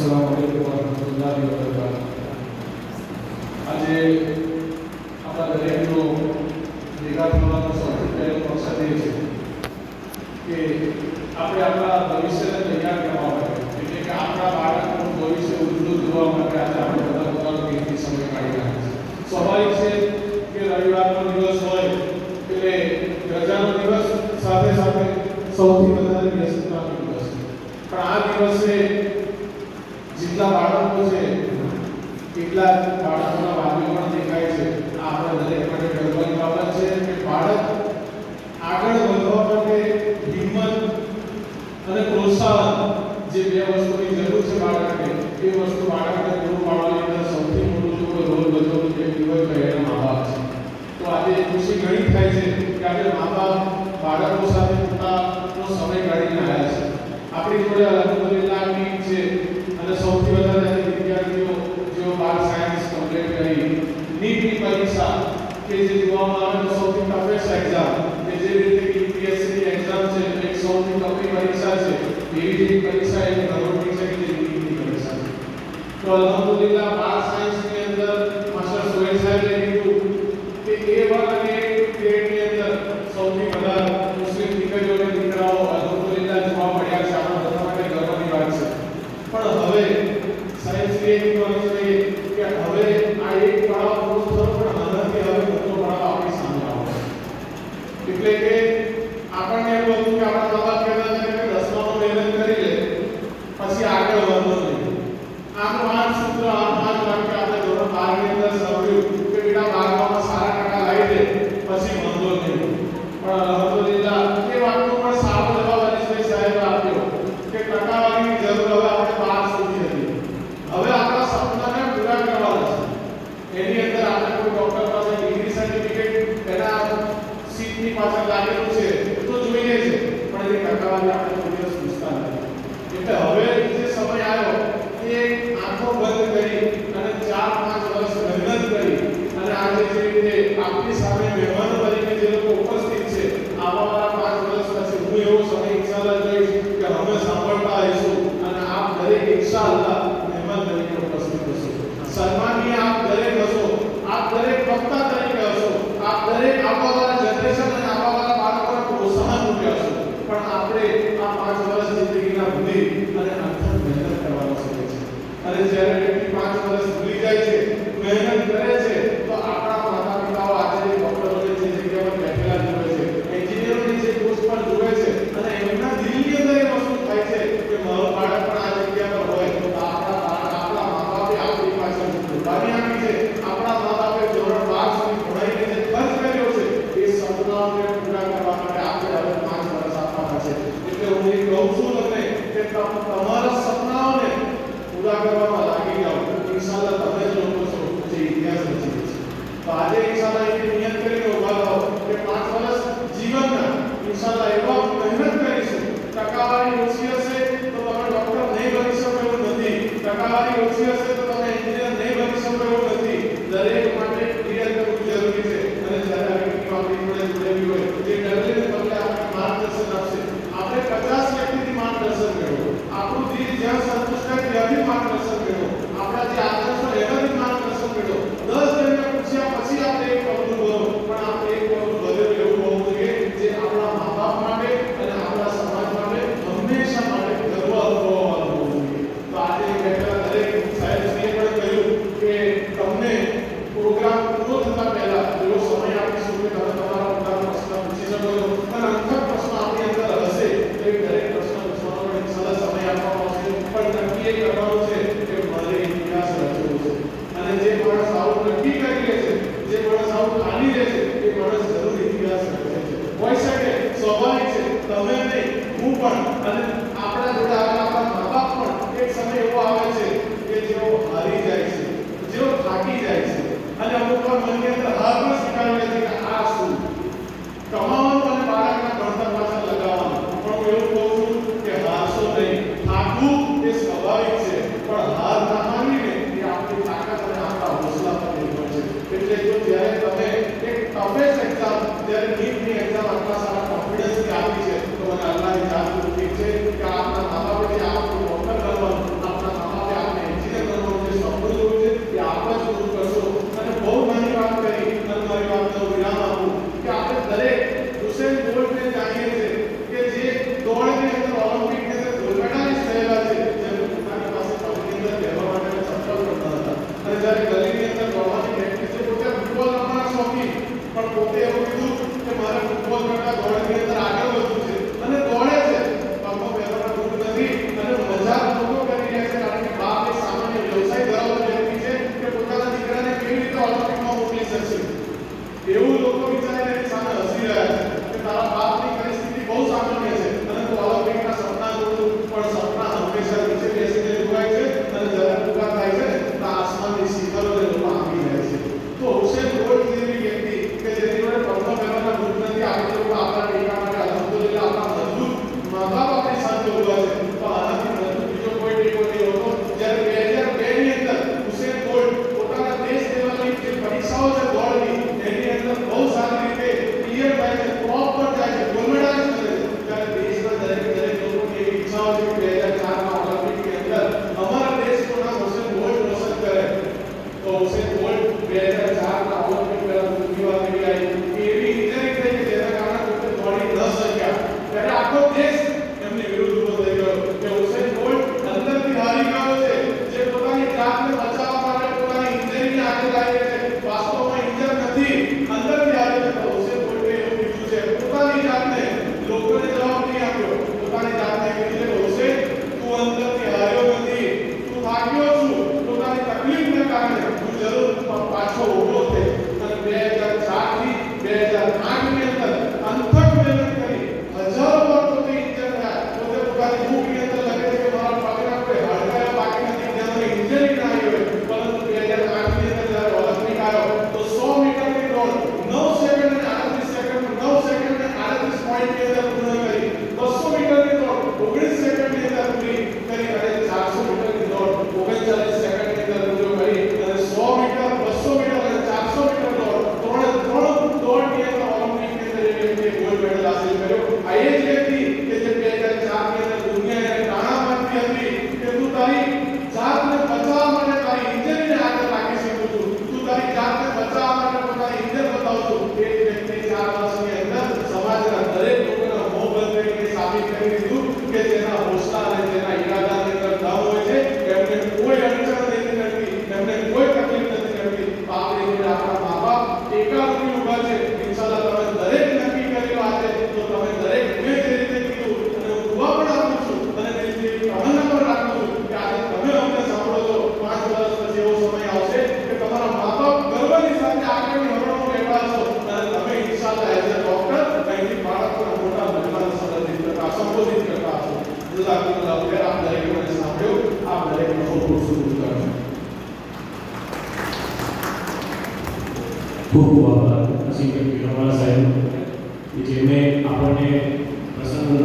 अस्सलाम वालेकुम वरहमतुल्लाहि वबरकातुहू। આજે આપણા દરેકનો ભેગા થવાનો સૌથી પહેલો મકસદ એ છે કે આપણે આપણા ભવિષ્યને તૈયાર કરવા માટે, એટલે કે આપણા બાળકનું ભવિષ્ય ઉજળું જોવા માટે આજે આપણે બધા પોતાનો કિંમતી સમય કાઢી રહ્યા છીએ. સ્વાભાવિક છે કે રવિવારનો દિવસ હોય એટલે રજાનો દિવસ સાથે સાથે સૌથી વધારે વ્યસ્તતાનો દિવસ, પણ આ દિવસે જેટલા બાળકો છે એટલા બાળકોના વાલીઓ પણ દેખાય છે. આ આપણા દરેક માટે ગર્વની બાબત છે કે બાળક આગળ વધવા માટે હિંમત અને પ્રોત્સાહન, જે બે વસ્તુની જરૂર છે બાળકને, એ વસ્તુ બાળકને પૂરું પાડવાની અંદર સૌથી મોટું જો કોઈ રોલ ભજવતું વ્યક્તિ હોય તો એના મા બાપ છે. તો આજે ખુશી ઘણી થાય છે કે આજે મા બાપ બાળકો સાથે પોતાનો સમય કાઢીને આવ્યા છે. આપણી જોડે અલ્હમ્દુલિલ્લાહ ટીમ છે અને સૌથી વધારે વિદ્યાર્થીઓ જેઓ 12 સાયન્સ કમ્પ્લીટ કરી, નીટની પરીક્ષા કે જે જોવામાં આવે તો સૌથી ટફેસ્ટ એક્ઝામ, કે જે રીતે યુપીએસસી ની એક્ઝામ છે એક સૌથી કઠિન પરીક્ષા છે, એવી જ પરીક્ષા એક ગવર્મેન્ટ છે કે જે નીટની પરીક્ષા છે. તો અલ્હમ્દુલિલ્લાહ 12 સાયન્સ ની અંદર માસ્ટર સોહેલ સાહેબે કીધું કે A1 અને ગ્રેડ ની અંદર સૌથી વધારે મુસ્લિમ દીકરીઓ અને દીકરાઓ અલ્હમ્દુલિલ્લાહ જોવા મળ્યા છે. આપણા બધા માટે ગર્વની વાત છે. પણ હવે સાયન્સ ની એક વાત છે કે હવે આ એક પડાવ પૂરો થયો, પણ આનાથી હવે મોટો પડાવ આપણી સામે આવે. એટલે કે આપણને એવું હતું કે આપણા બાબા કહેતા હતા કે 10મામાં મહેનત કરી લે પછી આગળ વધો નહીં. આનું આ સૂત્ર, આ વાક્ય આપણે ધોરણ 12 ની અંદર સાંભળ્યું કે બેટા 12માં સારા ટકા લાવી દે પછી વાંધો નહીં. પણ અલ્હમ્દુલિલ્લાહ એ વાતનો પણ સારો જવાબ અનિશભાઈ સાહેબ આપ્યો કે ટકાવારીની જરૂર હવે આપણે 12 સુધી હતી. હવે આપણા સપનાને પૂરા કરવાના છે. એની અંદર આપણે કોઈ ડોક્ટર પાસે ડિગ્રી સર્ટિફિકેટ એના સીટની પાછળ લાગેલું છે તો જોઈએ છે, પણ એ ટકાવારી આપણે કોઈ દિવસ પૂછતા નથી. એટલે હવે જે સમય આવ્યો એ આંખો બંધ કરી અને 4-5 વર્ષ મહેનત કરી અને આજે જે રીતે આપણી સામે મહેમાનો તરીકે જે લોકો ઉપસ્થિત છે, આવવાવાળા 5 વર્ષ પછી હું એવો સમય ઇન્શાઅલ્લાહ જોઈશ કે અમે સાંભળતા આવીશું અને આપ દરેક ઇન્શાઅલ્લાહ મહેમાન તરીકે ઉપસ્થિત હશો. સન્માનીય આપ દરેક હશો, આપ દરેક વક્તા તરીકે હશો, આપ દરેક આવવાવાળા જનરેશન અને આવવાવાળા બાળકોને પ્રોત્સાહન રૂપે હશો. પણ આપણે આ 5 વર્ષ જિંદગીના ભૂલી અને અંતર મહેનત કરવાનો સમય છે. અને જ્યારે વ્યક્તિ 5 વર્ષ ભૂલી જાય છે, મહેનત કરે છે, તો આપણા માતા પિતાઓ આજે ડોક્ટરોને જે જગ્યા પર બેઠેલા જુએ છે, એન્જિનિયરોની જે પોસ્ટ પર જુએ છે, અને એમના દિલની અંદર એ વસ્તુ થાય છે કે મારો બાળક પણ આ જગ્યા પર હોય તો આપણા મા બાપે આપણી પાછળ કુરબાની આપી છે, આપણા મા બાપે ધોરણ 12 સુધી ભણાવીને જે ખર્ચ કર્યો છે, એ સપનાઓને પૂરા કરવા માટે આપણે હવે 5 વર્ષ આપવાના છે. એટલે હું એ કહું છું તમને કે તમારા સપનાઓને પૂરા કરવામાં લાગી જાઓ. ઇન્શાઅલ્લાહ તમે જ લોકો છો જે ઇતિહાસ રચી છે. તો આજે ઇન્શાઅલ્લાહ એક નિયત કરીને ઉભા રહો કે 5 વર્ષ જીવનના ઇન્શાઅલ્લાહ એવા મહેનત કરીશું. ટકાવારી ઓછી હશે તો તમે ડોક્ટર નહીં બની શકો એવું નથી, ટકાવારી ઓછી હશે તો તમે એન્જિનિયર નહીં બની શકો એવું નથી. દરેક માટે ક્લિયર કરવું જરૂરી છે. અને જ્યારે આ વ્યક્તિઓ આપણી જોડે જોડેલી હોય જે ડરને બદલે આપણે માર્ગદર્શન આપશે, આપણે 50 વ્યક્તિથી માર્ગદર્શન મેળવો, આપણું દિલ જ્યાં સંતુષ્ટ થાય ત્યાંથી માર્ગદર્શન મેળવો, આપણા જે આદર્શો એનાથી માર્ગદર્શન મેળવો. 10 જણને પૂછ્યા પછી આપણે એક પગલું ભરો, પણ આપણે એક પગલું ભરેલું એવું હોવું જોઈએ જે આપણા મા બાપ માટે અને આપણા સમાજ માટે હંમેશા માટે ગર્વ અનુભવવાનું હોવું જોઈએ. તો આજે બેઠેલા દરેક સાહેબશ્રીએ પણ કહ્યું કે તમને પ્રોગ્રામ પૂરો થતા પહેલા એવો સમય આપીશું કે તમે તમારા પોતાના પ્રશ્ન પૂછી શકો છો. અને અંતર પ્રશ્ન આપણી અંદર હશે તો એ દરેક પ્રશ્ન પૂછવાનો ઇન્શાઅલ્લાહ સમય આપવામાં આવશે. પણ નક્કી એ કરવાનું છે કે મારે ઇતિહાસ રચવો છે. અને જે માણસ આવું નક્કી કરી લે છે, જે માણસ આવું ઠાની લે છે, એ માણસ જરૂર ઇતિહાસ રચે છે. હોઈ શકે, સ્વાભાવિક છે, તમે નહીં હું પણ અને આપણા જોડે આવેલા આપણા મા બાપ પણ એક સમય એવો આવે છે કે જેઓ હારી જાય છે, જેઓ થાકી જાય છે, અને અમુક વાર મનની અંદર હાર પણ સ્વીકારી લે છે કે આ શું કમાવાનું અને બાળકના ભણતર પાછળ લગાવવાનું. પણ હું એવું કહું છું કે હારશો નહીં. થાકવું એ સ્વાભાવિક છે, પણ હાર ના માનીને એ આપણી તાકાત અને આપણા હોસલા પર નિર્ભર છે. એટલે જો જ્યારે તમે એક ટફેસ્ટ એક્ઝામ, જ્યારે નીટની એક્ઝામ આટલા સારા કોન્ફિડન્સથી આપી છે, તો મને અલ્લાહની જાત ઠીક છે કે આપના મા બાપે જે આપણું ડોક્ટર કરવાનું, આપના મા બાપે ખૂબ શુભેચ્છાઓ. ખૂબ ખૂબ આભાર અસીમ રવાલા સાહેબ, કે જેમણે આપણને પ્રસંગ